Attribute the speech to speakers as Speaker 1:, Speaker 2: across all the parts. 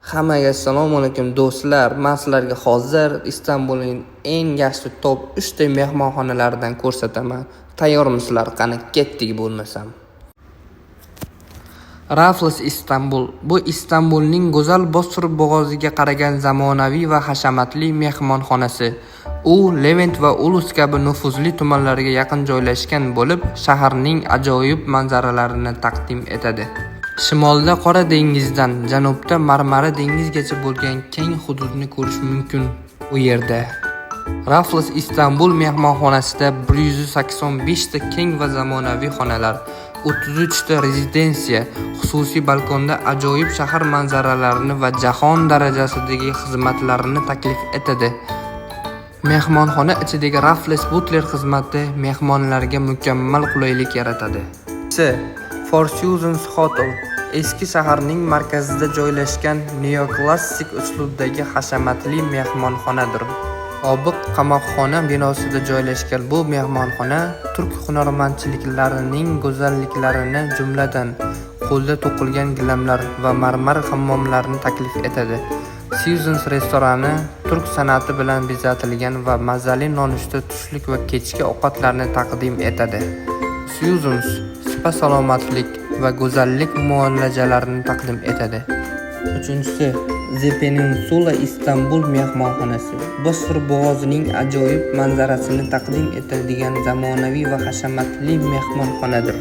Speaker 1: Hammaga assalomu alaykum do'stlar. Men sizlarga hozir Istanbulning eng yaxshi top 3 ta mehmonxonalaridan ko'rsataman. Tayyormisizlar? Qani ketdik bo'lmasam. Raffles Istanbul. Bu Istanbulning go'zal Bosfor bo'g'oziga qaragan zamonaviy va hashamatli mehmonxonasi. U Levent va Ulus kabi nufuzli tumanlarga yaqin joylashgan bo'lib, shaharning ajoyib manzaralarini taqdim etadi. Shimolda Qora dengizdan janubda Marmara dengizgacha bo'lgan keng hududni ko'rish mumkin u yerda. Raffles Istanbul mehmonxonasida 185 ta keng va zamonaviy xonalar, 33 ta rezidensiya, xususiy balkonda ajoyib shahar manzaralarini va jahon darajasidagi xizmatlarni taklif etadi. Mehmonxona ichidagi Raffles Butler xizmati mehmonlarga mukammal qulaylik yaratadi. Four Seasons Hotel eski shaharning markazida joylashgan neoklassik uslubdagi hashamatli mehmonxonadir. Sobiq qamoqxona binosida joylashgan bu mehmonxona turk hunarmandchiliklarining go'zalliklarini, jumladan qo'lda to'qilgan gilamlar va marmar hammomlarni taklif etadi. Seasons restorani turk san'ati bilan bezatilgan va mazali nonushta, tushlik va kechki ovqatlarni taqdim etadi. Seasons spa salomatlik va go'zallik muolajalarini taqdim etadi. 3-si The Peninsula Istanbul mehmonxonasi. Bosfor bo'g'ozining ajoyib manzarasini taqdim etadigan zamonaviy va hashamatli mehmonxonadir.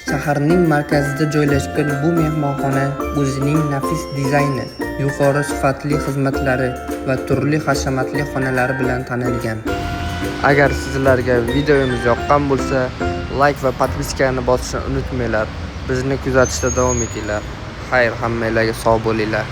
Speaker 1: Shaharning markazida joylashgan bu mehmonxona o'zining nafis dizayni, yuqori sifatli xizmatlari va turli hashamatli xonalari bilan tanilgan. Agar sizlarga videomiz yoqqan bo'lsa, like va podpiskani bosishni unutmanglar. Bizni kuzatishda davom etinglar. Xayr, hammalarga sog' bo'linglar.